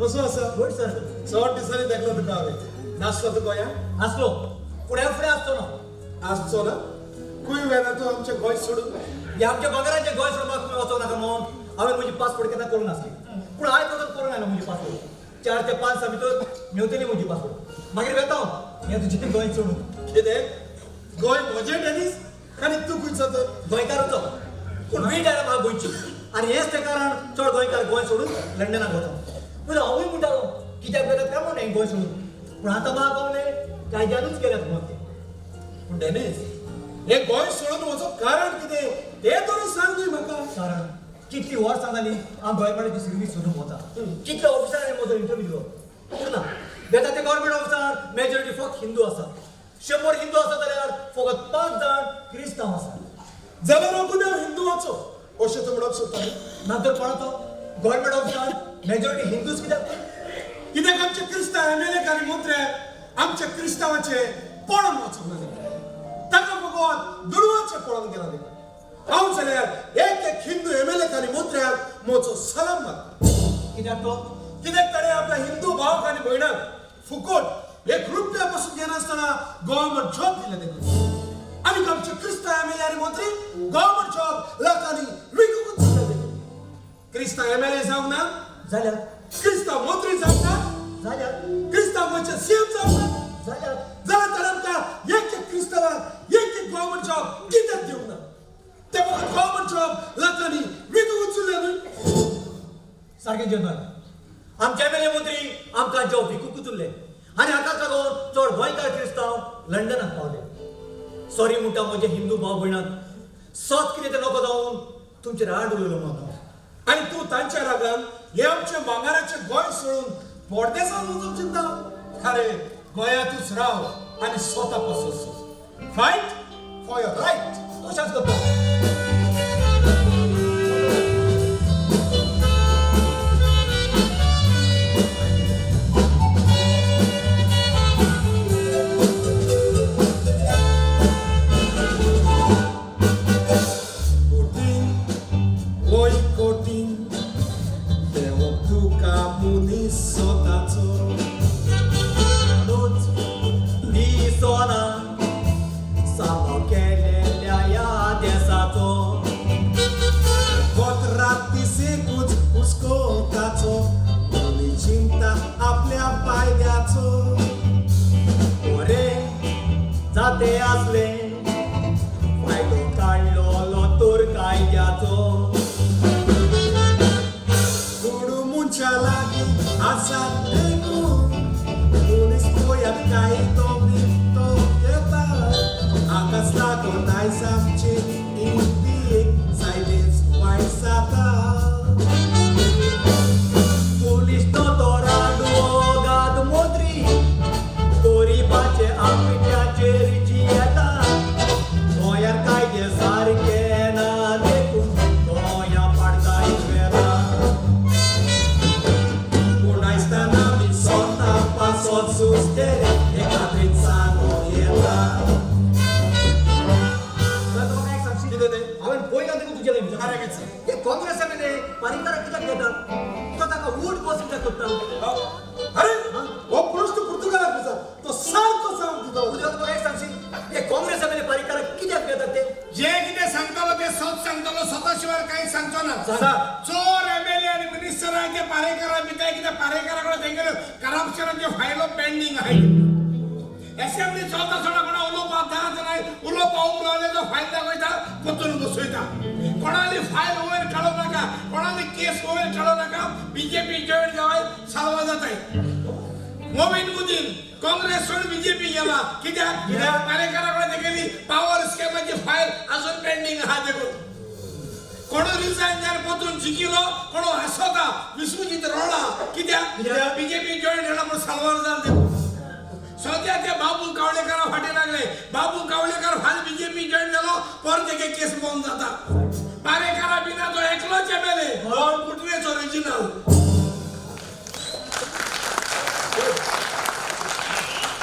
कसो आसा? Good sir. चड दिसांनी देखलो तुका हांवें. नासलो तूं गोंयांत? असलो फुडें फुडें असतो ना. आसचो ना? खूंय वेळा तूं आमचें गोंय सोडून? हे आमच्या गोंयकारांचे गोंय सोडपाक खंय वचोंक नाका म्हणून हांवें म्हजी पासपोर्ट केन्ना करूं नासली. पूण आयज वचोन करूं आयलो म्हजी पासपोर्ट. 4 ते 5 दिसां भितर मेवतली म्हजी पासपोर्ट. मागीर वेता हांव हें तुजें गोंय सोडून. कितें? गोंय म्हजें डेनीस? आनी तूं खंयचो तर? गोंयकाराचो पूण वीट आयला म्हाका गोंयची. आनी हेंच तें कारण चड गोंयकार गोंय सोडून लंडनाक वता. पूण हांवूय म्हणटालो कित्याक वेतात काय म्हण हें गोंय सोडून. पूण आतां म्हाका कळलें कायद्यानूच केल्यात म्हणून तें. पूण डेनीस, हें गोंय सोडून वचप कारण कितें तें तरी सांग न्ही म्हाका. कारण कितली वर्सां जालीं हांव गोंयकाराची सर्वीस सोडून वता. कितले ऑफिसरांनी म्हजो इंटरव्यू दिलो पूण ना. वेता ते गव्हर्मेंट ऑफिसार मेजॉरिटी फक्त हिंदू आसा. 100 हिंदू आसा जाल्यार फकत 5 जाण क्रिस्तांव आसा. जाल्यार अगोदर हांव हिंदूवाचो अशें तूं म्हणप सोदता न्ही? नातर कोणाचो गव्हर्मेंट ऑफिसार मेजॉरिटी हिंदूच कित्याक? कित्याक आमचे क्रिस्तांव एमएलए आनी मंत्र्याक आमच्या क्रिस्तांवाचे पळोवन वचूंक ना दिले. ताका भगवान दुर्वाचे पळोवन गेला दिले. हांव जाल्यार एक हिंदू एमएलए आनी मंत्र्याक म्हजो सलाम मारता. कित्याक तो कित्याक ताणें आपल्या हिंदू भावाक आनी भयणांक फुकट 1 रुपया पासून घेनासतना गव्हर्मेंट जॉब दिले देखून. आनी आमचे क्रिस्तांव एमएलए आनी मंत्री गव्हर्मेंट जॉब लोकांनी विकूंक दिले देखून. क्रिस्तांव एमएलए जावंक ना जाल्यार क्रिस्तांव मंत्री जावंक ना जाल्यार क्रिस्तांव गोंयचे सीएम जावंक ना जाल्यार जाल्यार ताणें आमकां एक क्रिस्तांवाक एक गव्हर्मेंट जॉब कित्याक दिवंक ना? ते फकत गव्हर्मेंट जॉब लोकांनी विकूंक उचलले न्ही. सारकें जेवण आमचे एमएलए मंत्री आमकां जॉब विकूंक उचल्ले आनी हाकाच लागून चड गोंयकार क्रिस्तांव लंडनाक पावले. सॉरी म्हणटा म्हजे हिंदू भाव भयणांक. सत कितें तें नको जावन तुमचेर राड उलयलो म्हाका. आनी तूं तांच्या रागान हे आमचे भांगाराचे गोंय सोडून परदेसांत वचूंक चिंता? अरे गोंयांतूच राव आनी स्वता पासून फायट फॉर युअर रायट. तशेंच करता. जाते असले फायदो काढलो तर कायद्याचो. कोण मुंच्या लागी आसात देखून पोलीस गोंयांत काय तो बितो घेता. आकाश लागून आयज आमची इंडियेक सायलेन्स वायट जाता. पोलीस तो रांडवोगाद मंत्री गरीबाचे आपल्याचेर येता. गोंयार कायदे सारके ना देखून गोंया पाडताय वेला. पूण आयजताना आमी स्वता पासत सुस्तेले हे खात्रीन सांगूं येता. कितें तें? हांवें पयला देखून तुजे लागीं खरें विचारलें. कितें? हे काँग्रेस एमएलए पारिकाराक कित्याक घेतात? तो ताका वोट बस कित्याक करता? अरे हो प्रश्न पुर्तुगालाक विचार. तो सारको सांग दिता. तुज्या म्हाका एक सांगशी हे काँग्रेस एमएलए पारिकाराक कित्याक घेतात ते? जे कितें सांगतलो ते सत सांगतलो. स्वता शिवाय काही सांगचो ना. सांग. चोर एमएलए आणि मिनिस्टर आहे ते पारेकरा भिताय कितें पारेकराकडे तेंगेल्यो करप्शनाच्यो फायलो पेंडिंग आहाय. असेंब्ली चलता आसतना कोणा उलोवपाक दात नाय. उलोवपाक उलोवले तो फायल दाखयता पोतून बसयता. कोणाली फायल वयर काडू नाका. कोणाली केस वयर काडू नाका. बीजेपी जॉईन जावाय सालवा जाताय. मोमीन काँग्रेस सोडून बीजेपी गेला. कित्याक? पारेकराकडे तेगेली पॉवर स्केमाची फायल अजून पेंडिंग आहा देखून. कोणो रिजायन जावन पोतून जिकिलो कोणो हसता विश्वजीत रोळा. कित्याक? बीजेपी जॉईन झाला म्हणून सालवार जावन देखून. सद्या ते बाबू कावळेकरा फाटी लागले. बाबू कावळेकर फाल बीजेपी जॉईन जालो परत एके केस बंद जाता. पारेकरा बिना तो एकलोच एमएलए कुटरेचो ओरिजिनल.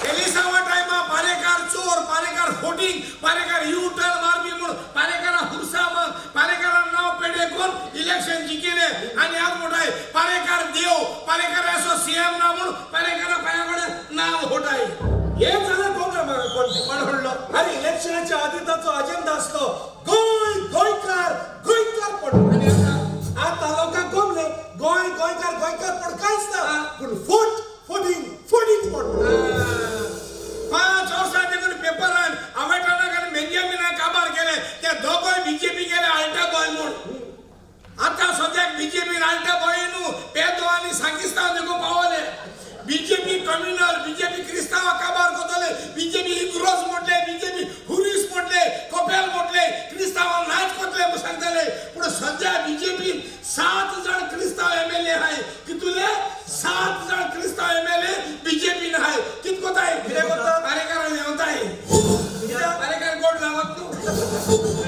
एलिसावा टायमा पारेकार चोर पारेकार फोटिंग पारेकार यू टर्न मारबी म्हणून पारेकारा हुरसा मग पारेकारा नाव पेडे कोण इलेक्शन जिंकले आणि आज मोठाय पारेकार देव पारेकार असो पडलो आणि आता आता लोकांक गमले गोंयकार पण कांयच ना पूण फोटींग पडलो 5 वर्सां देखून पेपरान आवेटानाक आनी बेंजामिना काबार केले ते दोगोय बीजेपी गेले आल्टा बॉय म्हूण आता सद्याक बीजेपी आल्टा बॉय न्हू पेदो आनी सांगिस्तान देखून पावले बीजेपी कम्युनल बीजेपी क्रिस्तांव काबार करतले बीजेपी इग्रोज म्हटले बीजेपी हुरीस म्हटले कपेल म्हटले क्रिस्तांव नाच करतले सांगतले पूण सद्या बीजेपी 7 जण क्रिस्तांव एमएलए आहाय कितुले 7 जण क्रिस्तांव एमएलए बीजेपी आहाय कित कोताय कितें कोता कार्यक्रम येवताय कार्यक्रम कोण लावत न्हू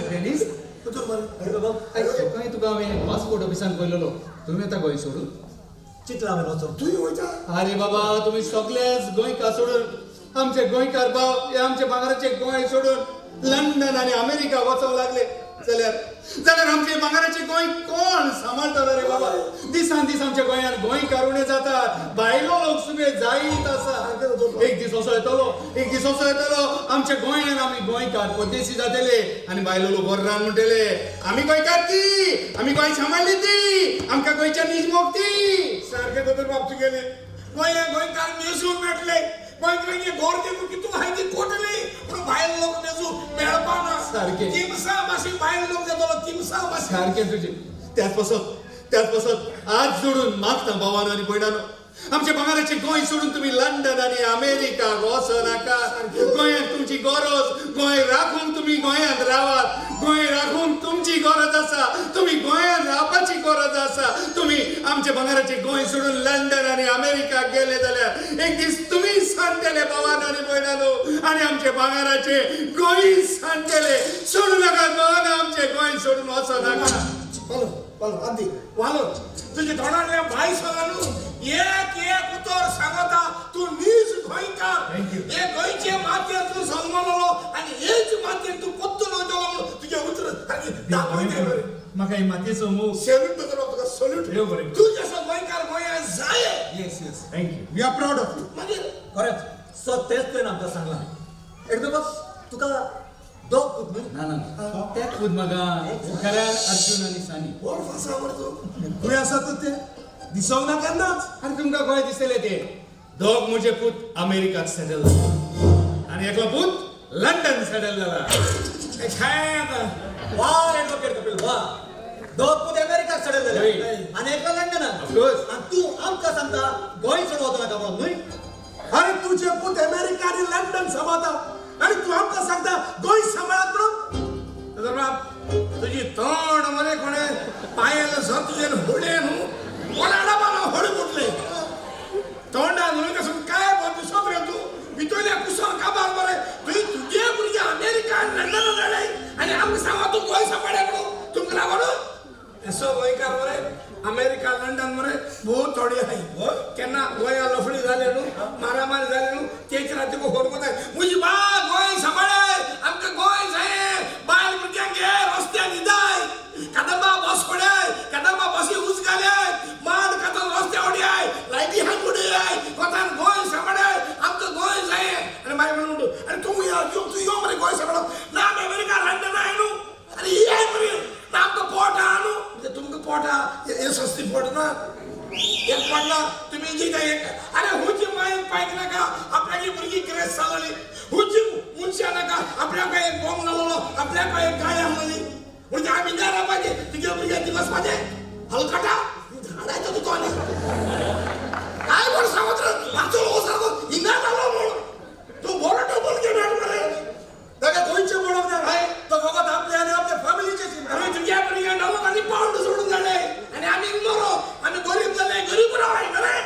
डेनिस अरे बाबा सकाळी तुका हांवें पासपोर्ट ऑफिसान पळयलेलो तुमी आतां गोंय सोडून चितला हांवें वचोन तुवें वयता अरे बाबा तुम्ही सगळेच गोंयकार सोडून आमचे गोंयकार भाव हे आमचे भांगराचे गोंय सोडून लंडन आणि अमेरिका वचूंक लागले जाल्यार आमचे भांगराचे गोंय कोण सांबाळटलो रे बाबा दिसान दीस आमच्या गोंयान गोंयकार उणे जातात भायलो लोक सगळे जायत आसा एक दीस असो येतलो आमच्या गोंयान आमी गोंयकार परदेशी जातले आनी भायलो लोक वर्रान म्हणटले आमी गोंयकार ती आमी गोंय सांबाळली ती आमकां गोंयच्या निजमोग ती सारखे दोतोर बाप तुगेले गोंयकार मेजू मेळटले गोंयकारांचे गोर देखून कितू हाय ती कोटली पूण भायल लोक मेजू मेळपाना सारके. तिमसा भाशेक भायल लोक येतलो तिमसा भाशेक सारखे तुझे त्याच पासत आज जोडून मागता भावानो आणि भयणानो आमच्या भांगराचे गोंय सोडून तुम्ही लंडन आणि अमेरिका वचो नाका गोंयात तुमची गरज गोंय राखून तुम्ही गोंयात रावात गोंय राखून तुमची गरज आसा तुम्ही गोंयात रावपाची गरज आसा तुम्ही आमच्या भांगराचे गोंय सोडून लंडन आणि अमेरिका गेले जाल्यार एक दीस तुम्ही सांगतले भावानो आणि भयणानो आणि आमचे भांगराचे गोंय सांगतले सोडू नका भावानो आमचे गोंय सोडून वचो नाका पालो आदी वालो तुझे तोंडातले भाई सगळ्यांनु एक उतर सांगता तू नीज गोंयकार हे गोंयचे मातयेंत तू जल्मलो आणि हेच मातयेंत तू पोत्तलो म्हणून तुझे उतर आणि दाखवते बरे म्हाका ही मातयेचो मोग सॅल्यूट करतो तुका सॅल्यूट देव बरें तू जसो गोंयकार गोंयांत जाय yes thank you we are proud of you मागीर खरेंच सो तेच तुवें आमकां सांगलां एकदम तुका दोग पूत न्हू ना ना तेच खुद म्हाका खऱ्यान अर्जुन आनी सानी वर फासा वर तू खंय आसा तूं ते दिसोंक ना केन्नाच आनी तुमकां गोंय दिसतले ते दोग म्हजे पूत अमेरिकात सेटल जाला आनी एकलो पूत लंडन सेटल जाला काय आता वा एडवोकेट कपिल वा दोग पूत अमेरिकाक सेटल जाले होय. आनी एकलो लंडनाक Of course. आनी तू आमकां सांगता गोंय सोडून वचो नाका म्हणून न्हय अरे तुझे पूत अमेरिका आणि लंडन सांभाळता आणि तू आमकां सांगता गोंय सांभाळत म्हणून तर बाप तुझी तोंड मरे कोणे पायाला सर तुझे होडे न्हू कोणाला मला होडे मुटले तोंडा न्हू कसं काय बोल दिसत रे तू भितरल्या कुसर काबार मरे तुझे भुरगे अमेरिका आणि लंडन जाले आणि आमकां सांगा तू गोंय सांभाळ्या म्हणून तुमकां म्हणून असो गोंयकार मरे अमेरिका लंडन मरे बहुत थोडी आहे केन्ना गोंया लफडी जाले न्हू मारामारी जाले न्हू तेच राती को फोन कोताय मुजी बा गोंय सांभाळाय आमकां गोंय जाय बायल भुरग्यांक घे रस्त्यार न्हिदाय कदंबा बस पड्याय कदंबा बसी उच घाल्याय माड कदम रस्त्या उडयाय लायटी हात उडयाय कोतान गोंय सांभाळाय आमकां गोंय जाय आनी मागीर म्हणून अरे तू यो मरे गोंय सांभाळ ना अमेरिका लंडन आहे न्हू आनी ही आहे मरे ना आमकां पोट आहा न्हू म्हणजे तुमकां पोट आहा हे सस्ती पोट ना एक पडला तुम्ही जी काय अरे हुची मायन पायक नका आपल्याची भुरगी क्रेस चालली हुची मुनशा नका आपल्याक एक बॉम्ब लावलो आपल्याक एक गाय आणली म्हणजे आम्ही जायला पाहिजे तुझ्या भुरग्या दिवस पाहिजे हलकटा झाडायचं तू कोणी काय बोल सांगत मागचो लोक सांगतो हिंगा झालो म्हणून तू बोल के भेट करे ताका गोंयचे म्हणून काय तो फकत आपले आणि आपल्या फॅमिलीचे चिंता आम्ही तुझ्या भुरग्या नवो आणि पाऊंड सोडून झाले आणि आम्ही मरो आम्ही गरीब झाले गरीब राहाय करे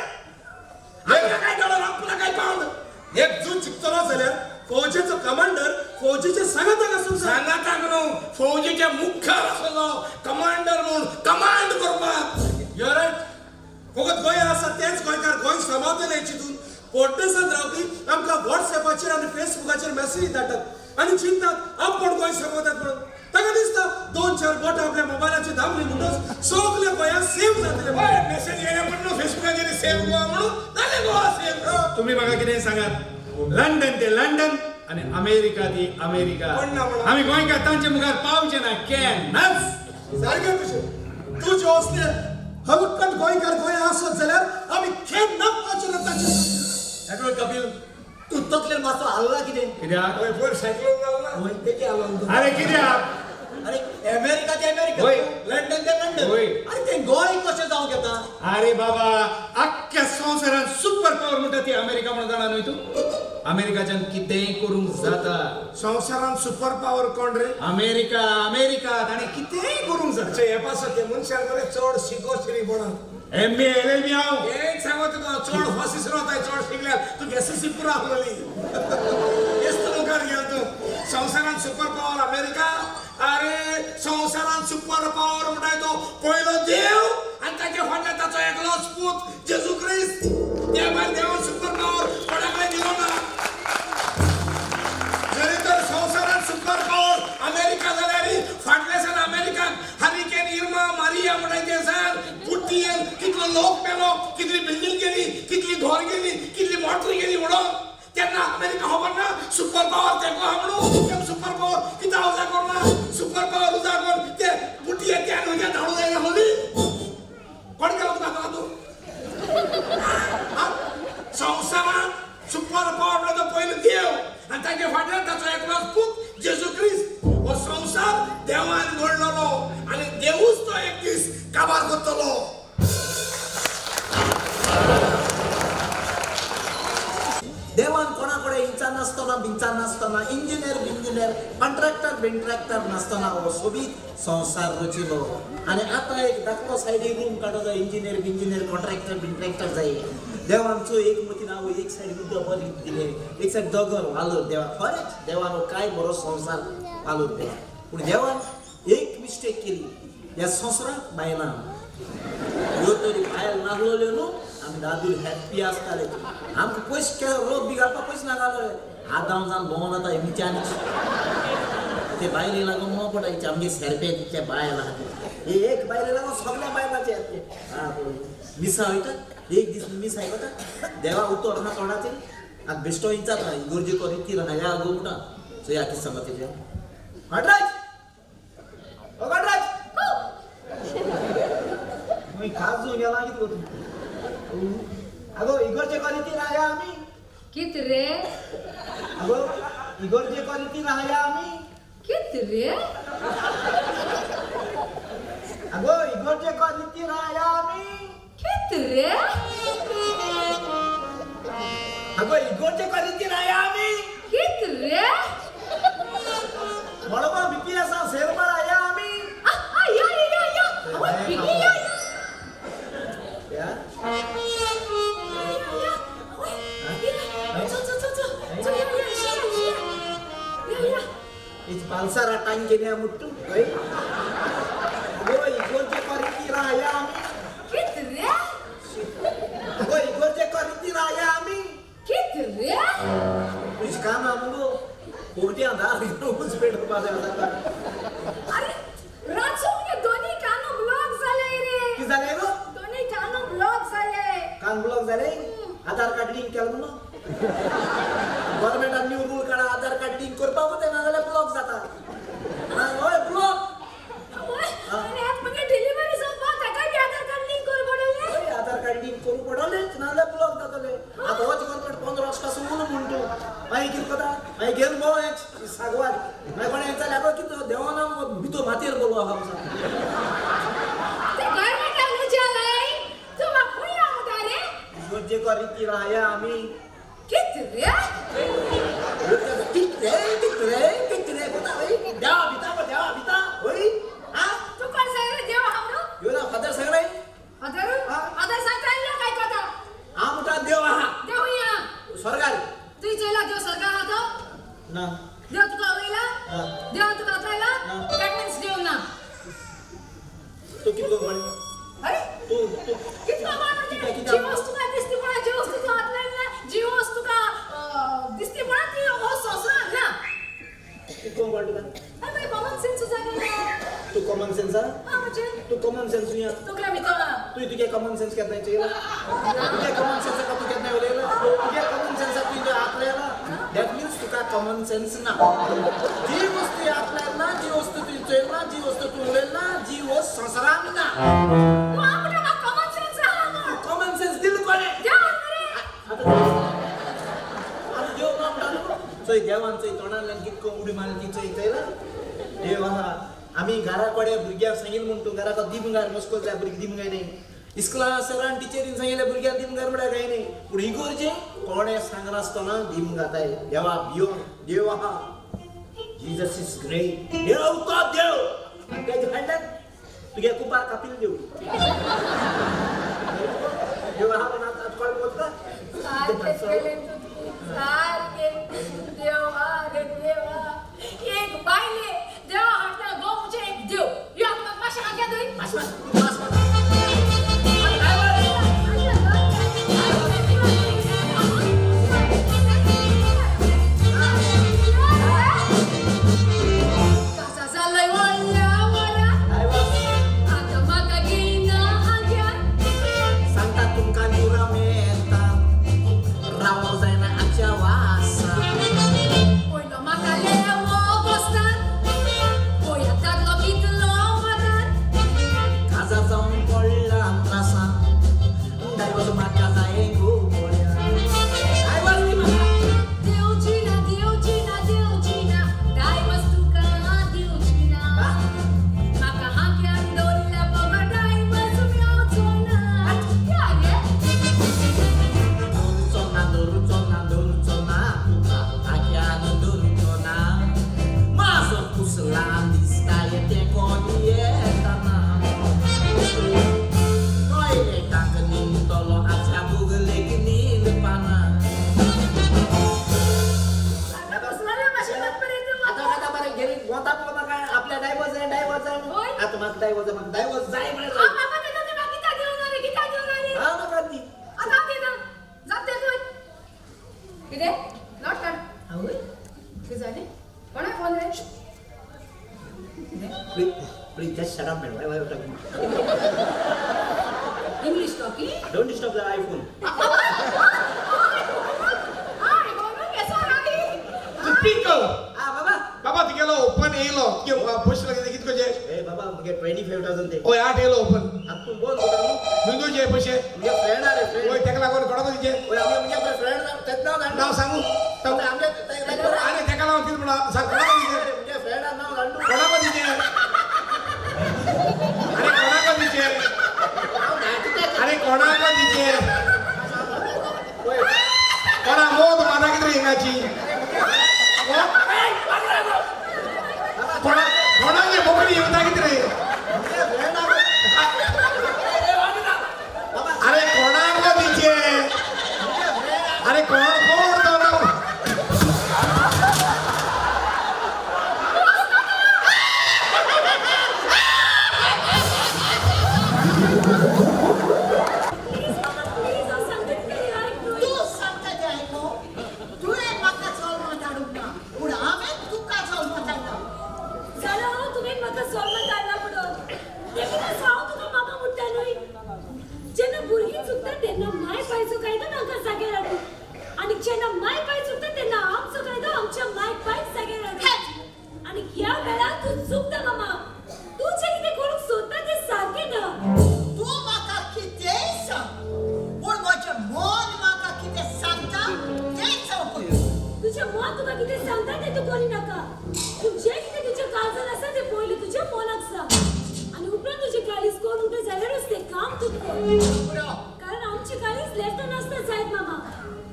आम्हाला काय झालं आपल्याला काय पाऊंड एक जून चिकतलो जाल्यार फौजेचो कमांडर फौजेचे सांगाताक आसूंक जाय सांगाताक न्हू फौजेचे मुख्य आसलो कमांडर म्हणून कमांड करपाक यू आर रायट फकत गोंय आसा तेच गोंयकार गोंय सांबाळटले चिंतून पोर्टसांत रावपी आमकां व्हॉट्सएपाचेर आनी फेसबुकाचेर मेसेज धाडटात आनी चिंतात आपण गोंय सांबाळटात म्हणून ताका दिसता 2-4 बोटां आपल्या मोबायलाचेर दामली म्हणटच सगळे गोंया सेव्ह जातले मेसेज येयले पण फेसबुकाचेर सेव्ह गोवा म्हणून जाले गोवा सेव्ह तुम्ही म्हाका कितें सांगात लंडन ते लंडन आणि अमेरिका ती अमेरिका कोण ना म्हणा. आम्ही गोंयकार तांचे मुखार पावचे ना केन्नाच सारकें तुजें तूं जे असले हलकट गोंयकार गोंय आसत जाल्यार आमी केन्ना वचना ताचे एकलो कपिल तू तकलेर मातसो हल्ला कितें कित्याक पयर सायकल जालो होय तेचे आलो अरे कित्याक अरे अमेरिका ते अमेरिका होय. लंडन ते लंडन होय. अरे ते गोंय कशें जावंक येता अरे बाबा अख्ख्या संवसारात सुपर पॉवर म्हणटा ती अमेरिका म्हणून जाणा न्हय तू अमेरिकाच्यान कितेंय करूंक जाता संवसारान सुपर पॉवर कोण रे अमेरिका अमेरिका ताणें कितेंय करूंक जाता म्हणजे हे पासत ते मनशान कडे चड शिकोश्री म्हणून एम ए एल एल बी हांव एक सांगो तुका चड फासीस रावताय चड शिकल्यार तू एसएससी पुरा आहलोली तेच मुखार गेल तू संवसारान सुपर पॉवर अमेरिका अरे संवसारान सुपर पॉवर म्हणटाय तो पयलो देव आनी ताचे फाटल्यान ताचो एकलोच पूत जेजू क्रिस्त त्या भायर देवान सुपर पॉवर कोणाकय दिलो ना जरी तर संवसारान सुपर पॉवर अमेरिका जाल्यार फाटल्यासान अमेरिकान हरिकेन इर्मा मारिया म्हणटाय ते सान बुट्टीयेन कितलो लोक मेलो कितली बिल्डिंग गेली कितली घर गेली कितली मोटर गेली म्हणून तेन्ना अमेरिका खबर ना सुपर पॉवर तेको हा म्हणून तेम सुपर पॉवर किता उजा करना सुपर पॉवर उजा कर ते बुट्टीये त्या नुजा धाडू जायना होली कोण गेलो तुका आता तू संवसारात सुपर पॉवर म्हणटा तो पयलो देव आनी ताचे फाटल्यान ताचो एकलोच पूत जेजू क्रिस्त हो संवसार देवान घडलोलो आनी देवूच तो एक दीस काबार करतलो देवान कोणाकडे इंचान नासतना बिंचान नासतना इंजिनियर कॉन्ट्रॅक्टर बिंट्रॅक्टर नासतना हो सोबीत संसार रचिलो आणि आता एक दाखलो सायडीक रूम काडो जाय इंजिनियर कॉन्ट्रॅक्टर बिंट्रॅक्टर जाय देवांचो एक मतीन हांव एक सायड उदक बरी दिले एक सायड दोगर वालोर देवा खरेंच देवान काय बरो संसार वालोर दिला पूण देवान एक मिस्टेक केली ह्या संवसाराक बायलां ह्यो तरी बायल नासलोल्यो न्हू आमी दादूर हॅप्पी आसताले आमकां पयशे रोग बी घालपाक पयशे नागाले आदाम जावन भोंवन आतां विचार ते बायले लागून मो पडायचे आमगे सेरपे तिच्या बायला हे एक बायले लागून सगळ्या बायलाचे मिसा वयता एक दीस मिस आयकता देवा उतर ना तोंडाचे आतां बेश्टो इंचात ना इगोर्जे करी ती राया गो म्हणटा सो ह्या कितें सांगता तेजे हटराज ओ हटराज मी खास जो गेला कितें करू अगो इगोरचे करीती राया आमी कित रे अगो इगोरचे करीती राया आमी कित रे अगो इगोरचे करीती राया आमी कित रे अगो इगोरचे करीती राया आमी कित रे बरोबर बीपी आसा सेवा राया आमी या बिगी या या इच पालसारा टाइम केल्या मुट्टू अगो इगोरचे करीती राया आमी कित रे अगो इगोरचे करीती राया आमी कित रे इच काम आमगो कोर्ट्या दार घेऊन स्पीड पाजा अरे रातचो म्हणजे दोन्ही कानो ब्लॉक झाले रे की झाले गो दोन्ही कानो ब्लॉक झाले कान ब्लॉक झाले आधार कार्ड लिंक केलं म्हणून गव्हर्नमेंटान न्यू रूल काढा आधार कार्ड लिंक करपाक होते ना जाल्यार ब्लॉक जाता होय ब्लॉक आणि आज म्हणजे डिलिव्हरी जावपा ताका बी आधार कार्ड लिंक करू पडले होय आधार कार्ड लिंक करू पडलेच ना जाल्यार ब्लॉक जातले आता होच गव्हर्नमेंट 15 वाजतासून म्हणून म्हणतो मागीर कितें करता मागीर घेवन भोंव सागवार मागीर कोणी हेंचा लागो कितें देवाना भितर मातयेर बोलवा आमचा ते गव्हर्नमेंट आमच्या लाई तू म्हाका खंय आवता रे योजे करीती राया आमी कित रे कितरे कोता होय देवा भिता होय हा तू कोण सांग रे देव हमरो यो ना फादर सगळे अदर सांगताय काय करता हा मोठा देव हा देव या स्वर्गार तू चला देव सरकार आतो ना देव तुका आवयला देव तुका आपल्याला दॅट मीन्स देव ना तू कितलो म्हण अरे तू कितलो म्हणजे जी वस्तू काय दिसती पण जी वस्तू तू आपल्याला जी वस्तू का दिसती पण ती हो संसार ना कितलो म्हण अरे कॉमन सेन्स जागा तू कॉमन सेन्स हा म्हणजे तू कॉमन सेन्स या तुकला मी तो तू तुझे कॉमन सेन्स केतना चेला तुझे कॉमन सेन्स का तू केतना उलेला तुझे कॉमन सेन्स तू आपल्याला that means Tuka common sense ना जी वस्तू आपल्याला ना जी वस्तू तू चोयल ना जी वस्तू तू उलयल ना जी वस्त संसारान ना तू आमच्या म्हाका कॉमन सेन्स आहा ना कॉमन सेन्स दिल कोणे देव रे आता देव ना म्हणटा चोय देवान चोय तोंडांतल्यान कितको उडी मारली चोय चोयला देव आहा आमी घरा कडेन भुरग्याक सांगिल म्हणटू घराक दिमगार मस्को जाय भुरगीं दिमगाय न्ही इस्कुला सरान टिचरीन सांगिल्लें भुरग्यांक दिमगार म्हळ्यार काय न्ही पूण ही गरजे कोणें सांगनासतना दिम घाताय देवा भियो देव आहा जीसस इज ग्रेट देव तो देव आनी तेजे फाटल्यान तुगे कुपार कापील देव देव आहा पण आतां कळ्ळें वता सारकेच केले तू सारके देवा रे देवा एक बायले देवा हाटला गोमचे एक देव यो आपला माशा हाग्या दोई मास मास मास कसा चाललाय वळल्यावर आता म्हाका घेयना हाग्यान सांगता तुमकां निवरा मेळटा रावो जायना आजच्या वासा पयलो म्हाका लेवो बसतात पळयातालो कितलो वरात काजा जावन पडला त्रासा डायवस म्हाका जाय गो गोळ्या डायवस दी म्हाका देवची ना डायवस तुका देवची ना म्हाका हाग्यान दवरल्या बाबा डायवस मेवचो ना या दोरुचो ना तुका आख्यान दोरुचो ना माझो कुसला दिसताय ते कोणी येताना टॉयलेटाक निमतलो आजच्या बुगलेक नील पाना आता बरे गेली वतात म्हाका आपल्या डायवस जाय होय. आता म्हाका डायवस जाय म्हळ्यार हा म्हाका दी Please just shut up, man. Why are you talking? English talkie Don't disturb the iPhone. पिकल बाबा. बाबा तिगेलो ओपन येयलो पयशे लागले कितको जे ए बाबा मुगे 25,000 ते. ओय 8 येयलो ओपन आता तू बोल कोटा न्हू. हिंदू जे पयशे मुगे फ्रेंड आरे फ्रेंड. ओय तेका लागून कोणाको दिजे ओय आमी मुगे फ्रेंड तेच नाव सांगू आमगे अरे तेका लागून कित म्हणा सांग कोणाको दिजे मुगे फ्रेंड नाव गांडू. कोणाको दिजे अरे कोणाको दिजे अरे कोणाको दिजे ओय कोणा मोद माना कितें हिंगाची कोणागे बोकडी येवता कितें रे मुगे फ्रेंड नाव अरे कोणाको दिजे अरे कोण कोण तो नाव तू सांगता ते ऐको तुवें म्हाका चल माताडूंक ना पूण हांवें तुका चल माताडला जेन्ना भुरगीं चुकतात तेन्ना माय पाय चुकायता तांकां जाग्यार हाडून आनी जेन्ना माय पाय चुकता तेन्ना आम चुकायता आमच्या माय पाय जाग्यार हाडून आनी ह्या वेळार तू चुकता मामा तू जे कितें करूंक सोदता तें सारकें ना तू म्हाका कितेंय सांग पूण म्हजें मन म्हाका कितें सांगता तें चवकून तुजें मन तुका कितें सांगता तें तूं करिनाका पूण जें कितें तुज्या काळजान आसा तें पयलीं तुज्या मनाक सांग आनी उपरांत तुजी काळीज कोण उठे जाल्यारूच तें काम तूं कर कारण आमची काळीज लेफ्ट नासता जायत मामा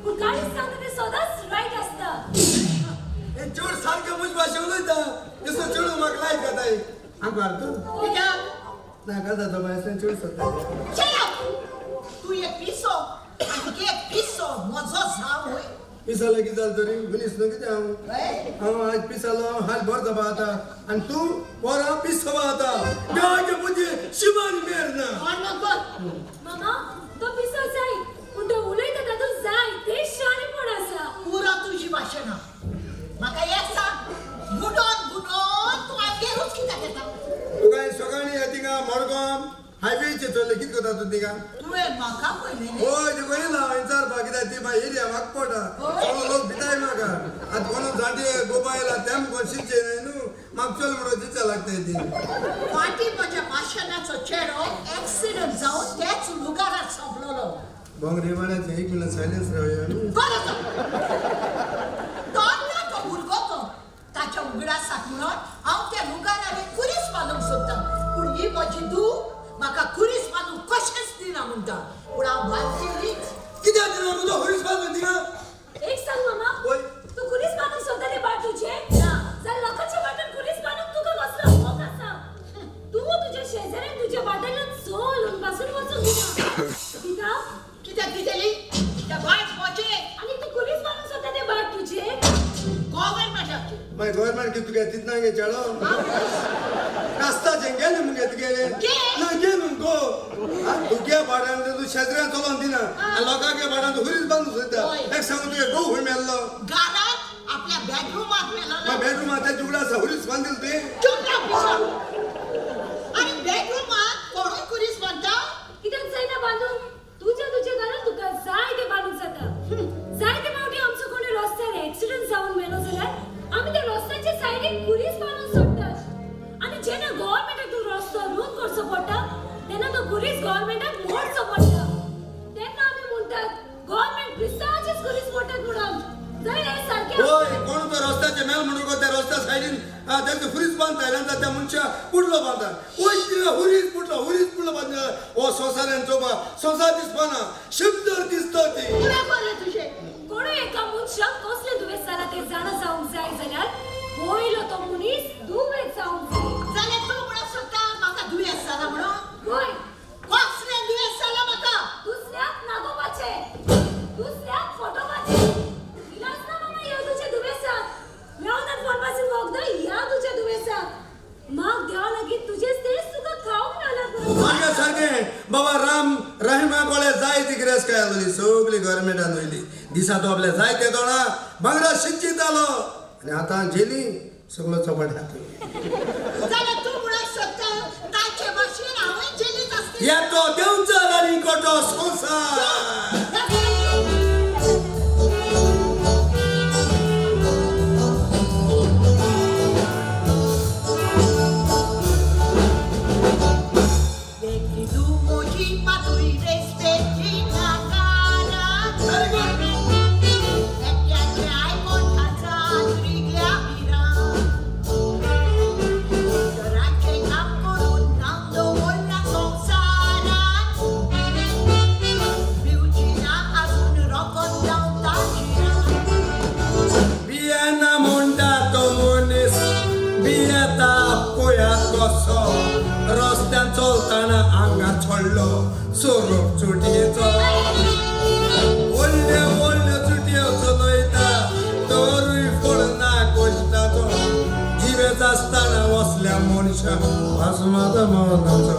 पूण काळीज सांगता तें सदांच रायट आसता हे चड सारकें म्हजे भाशेन उलयता दिसता चड म्हाका लायक जाताय आमकां अर्थ कित्याक नाका जाता भाशेन चड सोदता चल तू एक पिसो आनी एक पिसो म्हजो जाव होय पिसाला कितें जालें तरी मनीस न्हू कितें हांव आज पिसालो हाल बरो जावपा जाता आनी तूं पोरां पीस जावपा जाता देवाचे पुजे शिवान मेर ना मामा तो पिसो जाय पूण तो उलयता तातूंत जाय तें शाणेपण आसा पुरा तुजी भाशेन म्हाका एक सांग गुडोन तूं आमगेरूच कित्याक येता तुका सकाळीं थिंगा मडगांव हायवेचे चोरले कितें करता तूं तिका तुवें म्हाका पयलें न्ही? ओय ते कोणी लाव विचार कित्याक ती मागीर एरिया म्हाका पडटा सगळो लोक भिताय म्हाका आतां कोण जाणटे गोबा येयला तेम कोण शिकचे न्हय न्हू म्हाका चल म्हणून दिसता लागता ती फाटीं म्हज्या भाशणाचो चेडो एक्सिडंट जावन त्याच लुगारार सोंपलोलो. बोंगरे वाड्याचे एक मिनट सायलेन्स रावया न्हू तो भुरगो तो ताच्या उगडासाक म्हणून हांव त्या लुगारार कुरीस बांदूंक सोदतां पूण ही म्हजी धूव म्हाका कुरीस बांदूंक कशेंच दिना म्हणटा पूण हांव बांदचेलीच. कित्याक दिना तुजो हरीस बांदून तिका एक सांग मामा ओय तू कुरीस बांधून स्वतःले बाट तुझे जर लोकांच्या वाटेन कुरीस बांधून तुका कसलो हक आसा तू तुझ्या शेजाऱ्यान तुझ्या वाटेन चोलून पासून वचून दिता कित्याक दितेली त्या बाट म्हजे आणि तू कुरीस बांधून स्वतःले बाट तुझे गव्हर्मेंटाची. मागीर गव्हर्मेंट कितें तुगे तितना गे चेडो नास्ताचें गेले मुगे तुगेले ना गे न्हू गो तुगे भाड्यान तूं शेजऱ्यान चलोवन दिना आनी लोकांगे भाड्यान तूं हरीस बांदून सोदता एक सांगू तुगे घोव खंय मेल्लो घरात आपल्या बेडरूमात मेलो बेडरूमात त्या उगडा आसा हरीस बांदील तुवें आणि बेडरूमात कोणूय कुरीस म्हणटा कित्याक जायना बांधून तुझ्या घरात तुका जाय ते बांधूक जाता जाय ते फावटी आमचो कोणी रस्त्यार एक्सिडंट जावन मेलो जाल्यार आमी त्या रस्त्याच्या सायडीक कुरीस बांदून सोडटात आणि जेन्ना गव्हर्मेंटाक तो रस्तो रूंद करचो पडटा तेन्ना तो कुरीस गव्हर्मेंटाक मोडचो पडटा तेन्ना आमी म्हणटात गव्हर्मेंट क्रिस्तांवाचेच कुरीस मोडटात म्हणून जाय हे सारकें ओय कोण तो रस्त्याचे मेल म्हणून गो त्या रस्त्या सायडीन ताका हुरीस बांदता आयल्यानंतर त्या मनशा पुडलो बांदता ओय तिका हुरीस पुडलो बांदता ओ संवसारान चोपा संवसार दिसपाना शब्दर दिसता ती बरोबर आहे तुझे. कोण एका मनशाक कसले दुयेंस जाला ते जाणा जावंक जाय जाल्यार पयलो तो मनीस दुयेंस जावंक जाय जाल्यार तूं म्हणून सोदता म्हाका दुयेंस जाला म्हणून गोय कसलें दुयेंस जाला म्हाका दुसऱ्याक नागोवपाचे दुसऱ्याक फटोवपाचे इलाज ना मामा ह्या तुझ्या दुयेंसाक मेवनात फोन पासून वखदो ह्या तुझ्या दुयेंसाक माग देवा लागीं तुजेच तेच तुका खावंक नाला सारखें बाबा राम राहिमा कोळे जाय ती गिरेस काय आसली सगळी गव्हर्मेंटान वयली दिसा तो आपल्या जाय ते दोणा भांगरा शिक्षीत जालो आनी आतां जेली सगळो चपाट हाती जाल्यार तूं म्हणून सोदता ताचे भाशेन हांवें जेलीत आसतलें. येतो देंवचार आनी कोटो संवसार Vedi tu moji maturi rispetti la cara. E che hai portato riglamira. Ora che campo non voglio sonsara. Viugina azul rocco da gira. बियाना म्हणटा तो मनीस बियाता पोयात कसो रस्त्यान चलताना आंगार छडलो सोरोप चुटयेचो व्हडल्यो व्हडल्यो चुटयो चलयता तोरूय फळना कोश्टाचो जिवेत आसतना वसल्या मनशाक वासमाचो मौनाचो